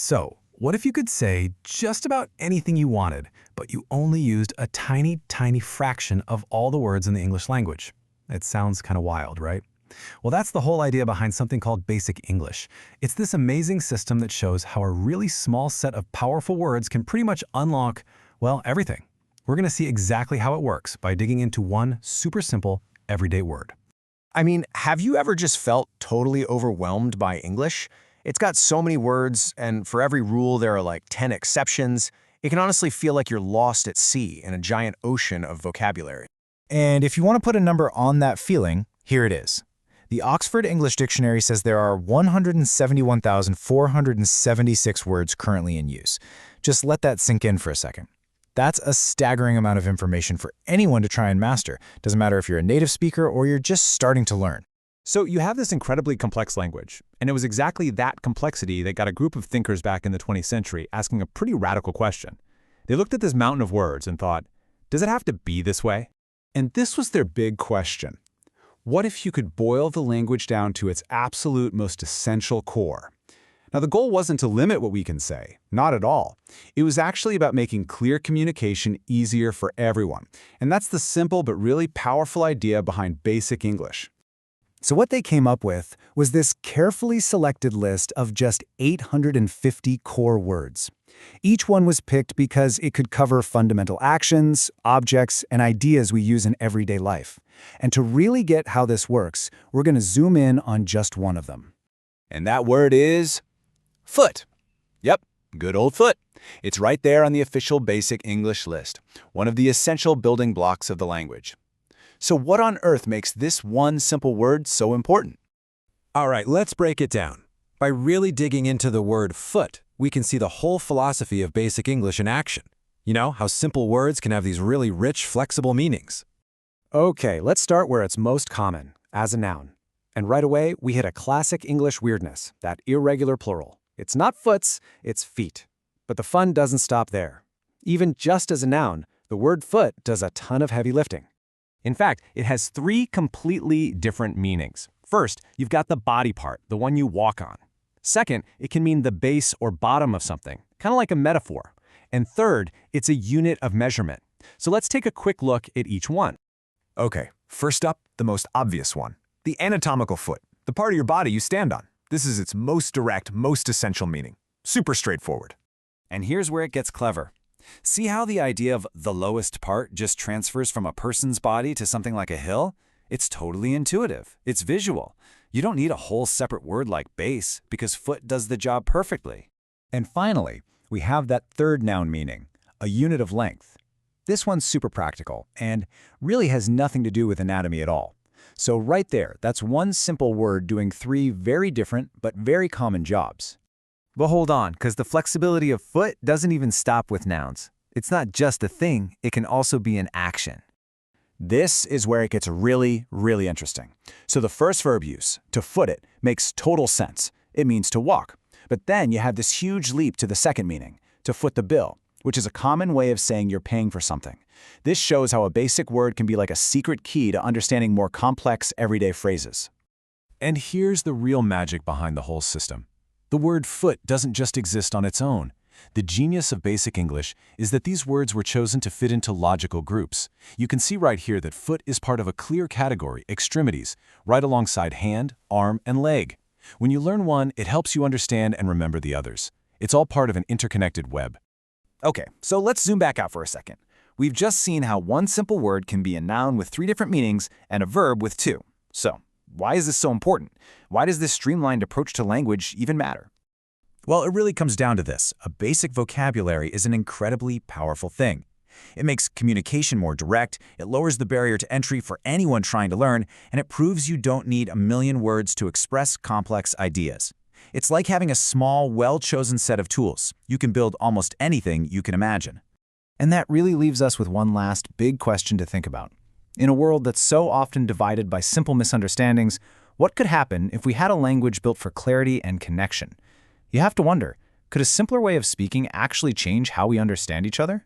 So, what if you could say just about anything you wanted, but you only used a tiny, tiny fraction of all the words in the English language? It sounds kind of wild, right? Well, that's the whole idea behind something called Basic English. It's this amazing system that shows how a really small set of powerful words can pretty much unlock, well, everything. We're going to see exactly how it works by digging into one super simple, everyday word. I mean, have you ever just felt totally overwhelmed by English? It's got so many words, and for every rule there are like 10 exceptions. It can honestly feel like you're lost at sea in a giant ocean of vocabulary. And if you want to put a number on that feeling, here it is. The Oxford English Dictionary says there are 171,476 words currently in use. Just let that sink in for a second. That's a staggering amount of information for anyone to try and master. Doesn't matter if you're a native speaker or you're just starting to learn. So you have this incredibly complex language, and it was exactly that complexity that got a group of thinkers back in the 20th century asking a pretty radical question. They looked at this mountain of words and thought, does it have to be this way? And this was their big question. What if you could boil the language down to its absolute most essential core? Now, the goal wasn't to limit what we can say, not at all. It was actually about making clear communication easier for everyone. And that's the simple but really powerful idea behind Basic English. So what they came up with was this carefully selected list of just 850 core words. Each one was picked because it could cover fundamental actions, objects, and ideas we use in everyday life. And to really get how this works, we're going to zoom in on just one of them. And that word is foot. Yep, good old foot. It's right there on the official Basic English list, one of the essential building blocks of the language. So what on earth makes this one simple word so important? All right, let's break it down. By really digging into the word foot, we can see the whole philosophy of Basic English in action. You know, how simple words can have these really rich, flexible meanings. Okay, let's start where it's most common, as a noun. And right away, we hit a classic English weirdness, that irregular plural. It's not foots, it's feet. But the fun doesn't stop there. Even just as a noun, the word foot does a ton of heavy lifting. In fact, it has three completely different meanings. First, you've got the body part, the one you walk on. Second, it can mean the base or bottom of something, kind of like a metaphor. And third, it's a unit of measurement. So let's take a quick look at each one. Okay, first up, the most obvious one. The anatomical foot, the part of your body you stand on. This is its most direct, most essential meaning. Super straightforward. And here's where it gets clever. See how the idea of the lowest part just transfers from a person's body to something like a hill? It's totally intuitive. It's visual. You don't need a whole separate word like base because foot does the job perfectly. And finally, we have that third noun meaning, a unit of length. This one's super practical and really has nothing to do with anatomy at all. So right there, that's one simple word doing three very different but very common jobs. But hold on, because the flexibility of foot doesn't even stop with nouns. It's not just a thing, it can also be an action. This is where it gets really, really interesting. So the first verb use, to foot it, makes total sense. It means to walk. But then you have this huge leap to the second meaning, to foot the bill, which is a common way of saying you're paying for something. This shows how a basic word can be like a secret key to understanding more complex everyday phrases. And here's the real magic behind the whole system. The word foot doesn't just exist on its own. The genius of Basic English is that these words were chosen to fit into logical groups. You can see right here that foot is part of a clear category, extremities, right alongside hand, arm, and leg. When you learn one, it helps you understand and remember the others. It's all part of an interconnected web. Okay, so let's zoom back out for a second. We've just seen how one simple word can be a noun with three different meanings and a verb with two. So, why is this so important? Why does this streamlined approach to language even matter? Well, it really comes down to this. A basic vocabulary is an incredibly powerful thing. It makes communication more direct, it lowers the barrier to entry for anyone trying to learn, and it proves you don't need a million words to express complex ideas. It's like having a small, well-chosen set of tools. You can build almost anything you can imagine. And that really leaves us with one last big question to think about. In a world that's so often divided by simple misunderstandings, what could happen if we had a language built for clarity and connection? You have to wonder, could a simpler way of speaking actually change how we understand each other?